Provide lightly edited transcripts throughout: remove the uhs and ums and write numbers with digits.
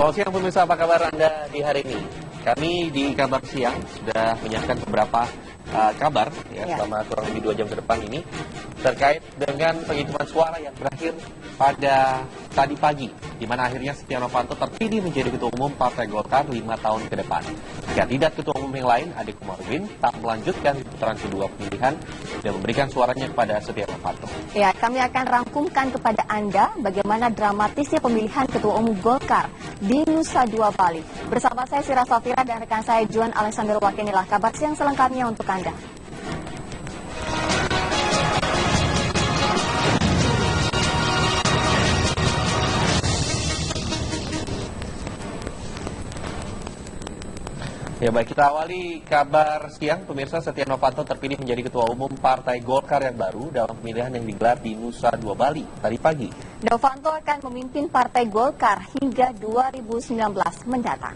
Selamat siang pemirsa, apa kabar Anda di hari ini? Kami di Kabar Siang sudah menyiapkan beberapa kabar selama kurang lebih 2 jam ke depan ini terkait dengan penghitungan suara yang berakhir pada tadi pagi, di mana akhirnya Setia Novanto terpilih menjadi Ketua Umum Partai Golkar 5 tahun ke depan. Kandidat Ketua Umum yang lain, Ade Komarudin, tak melanjutkan putaran kedua pemilihan dan memberikan suaranya kepada Setia Novanto. Ya, kami akan rangkumkan kepada Anda bagaimana dramatisnya pemilihan Ketua Umum Golkar di Nusa Dua Bali. Bersama saya Sira Safira dan rekan saya Juan Alexander Wakinilah. Kabar Siang selengkapnya untuk Anda. Ya baik, kita awali Kabar Siang. Pemirsa, Setia Novanto terpilih menjadi Ketua Umum Partai Golkar yang baru dalam pemilihan yang digelar di Nusa Dua Bali tadi pagi. Novanto akan memimpin Partai Golkar hingga 2019 mendatang.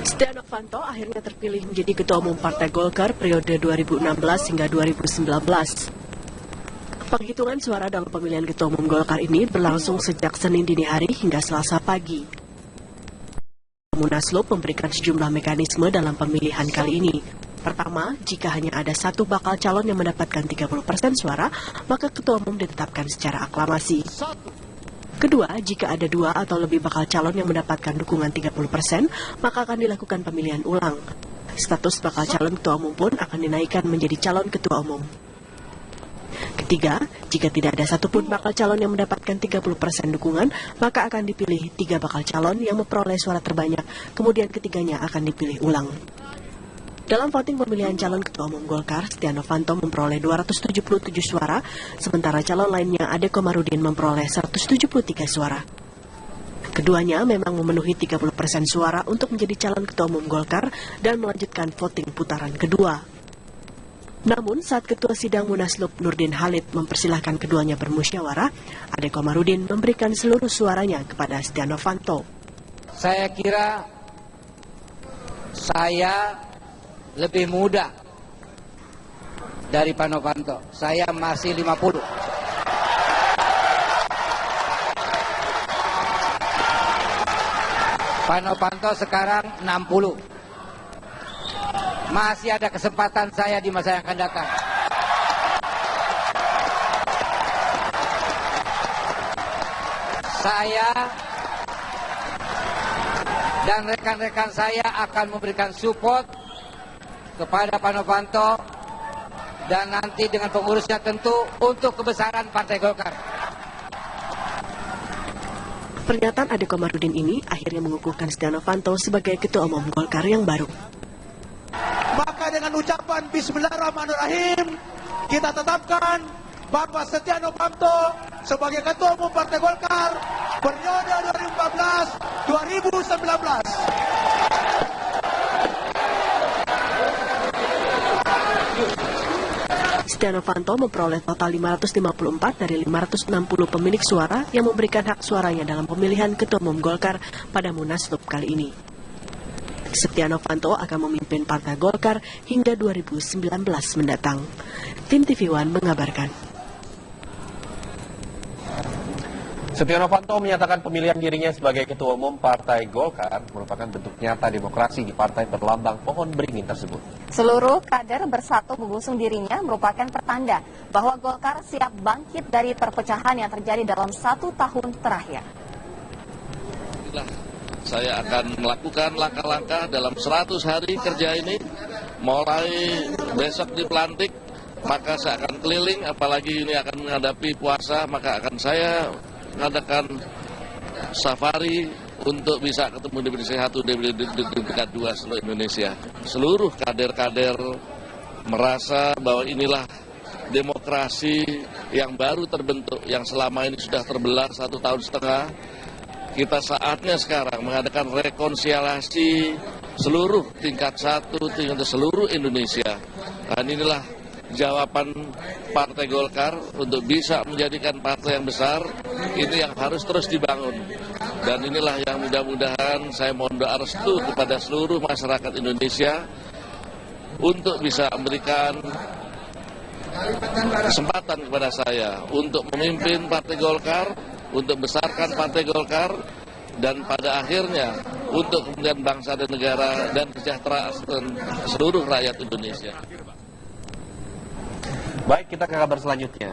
Setia Novanto akhirnya terpilih menjadi Ketua Umum Partai Golkar periode 2016 hingga 2019. Penghitungan suara dalam pemilihan Ketua Umum Golkar ini berlangsung sejak Senin dini hari hingga Selasa pagi. Munaslup memberikan sejumlah mekanisme dalam pemilihan kali ini. Pertama, jika hanya ada satu bakal calon yang mendapatkan 30% suara, maka Ketua Umum ditetapkan secara aklamasi. Kedua, jika ada 2 atau lebih bakal calon yang mendapatkan dukungan 30%, maka akan dilakukan pemilihan ulang. Status bakal calon Ketua Umum pun akan dinaikkan menjadi calon Ketua Umum. Ketiga, jika tidak ada satupun bakal calon yang mendapatkan 30% dukungan, maka akan dipilih 3 bakal calon yang memperoleh suara terbanyak, kemudian ketiganya akan dipilih ulang. Dalam voting pemilihan calon Ketua Umum Golkar, Setia Novanto memperoleh 277 suara, sementara calon lainnya Ade Komarudin memperoleh 173 suara. Keduanya memang memenuhi 30% suara untuk menjadi calon Ketua Umum Golkar dan melanjutkan voting putaran kedua. Namun, saat Ketua Sidang Munaslup Nurdin Halid mempersilahkan keduanya bermusyawarah, Ade Komarudin memberikan seluruh suaranya kepada Setia Novanto. Saya kira saya lebih muda dari Pak Novanto. Saya masih 50. Pak Novanto sekarang 60. Masih ada kesempatan saya di masa yang akan datang. Saya dan rekan-rekan saya akan memberikan support kepada Pak Novanto dan nanti dengan pengurusnya tentu untuk kebesaran Partai Golkar. Pernyataan Ade Komarudin ini akhirnya mengukuhkan Setia Novanto sebagai Ketua Umum Golkar yang baru. Maka dengan ucapan Bismillahirrahmanirrahim, kita tetapkan Bapak Setia Novanto sebagai Ketua Umum Partai Golkar periode 2014-2019. Setia Novanto memperoleh total 554 dari 560 pemilik suara yang memberikan hak suaranya dalam pemilihan Ketua Umum Golkar pada Munaslup kali ini. Setia Novanto akan memimpin Partai Golkar hingga 2019 mendatang. Tim TV One mengabarkan. Setia Novanto menyatakan pemilihan dirinya sebagai Ketua Umum Partai Golkar merupakan bentuk nyata demokrasi di partai berlambang pohon beringin tersebut. Seluruh kader bersatu mengusung dirinya merupakan pertanda bahwa Golkar siap bangkit dari perpecahan yang terjadi dalam 1 tahun terakhir. Saya akan melakukan langkah-langkah dalam 100 hari kerja ini, mulai besok dipelantik, maka saya akan keliling, apalagi ini akan menghadapi puasa, maka akan saya mengadakan safari untuk bisa ketemu DPD 1, DPD 2 seluruh Indonesia. Seluruh kader-kader merasa bahwa inilah demokrasi yang baru terbentuk, yang selama ini sudah terbelah 1,5 tahun. Kita saatnya sekarang mengadakan rekonsiliasi seluruh tingkat 1, tingkat seluruh Indonesia. Dan inilah jawaban Partai Golkar untuk bisa menjadikan partai yang besar, ini yang harus terus dibangun. Dan inilah yang mudah-mudahan saya mohon doa restu kepada seluruh masyarakat Indonesia untuk bisa memberikan kesempatan kepada saya untuk memimpin Partai Golkar, untuk besarkan Partai Golkar, dan pada akhirnya untuk kemudian bangsa dan negara dan kesejahteraan seluruh rakyat Indonesia. Baik, kita ke kabar selanjutnya.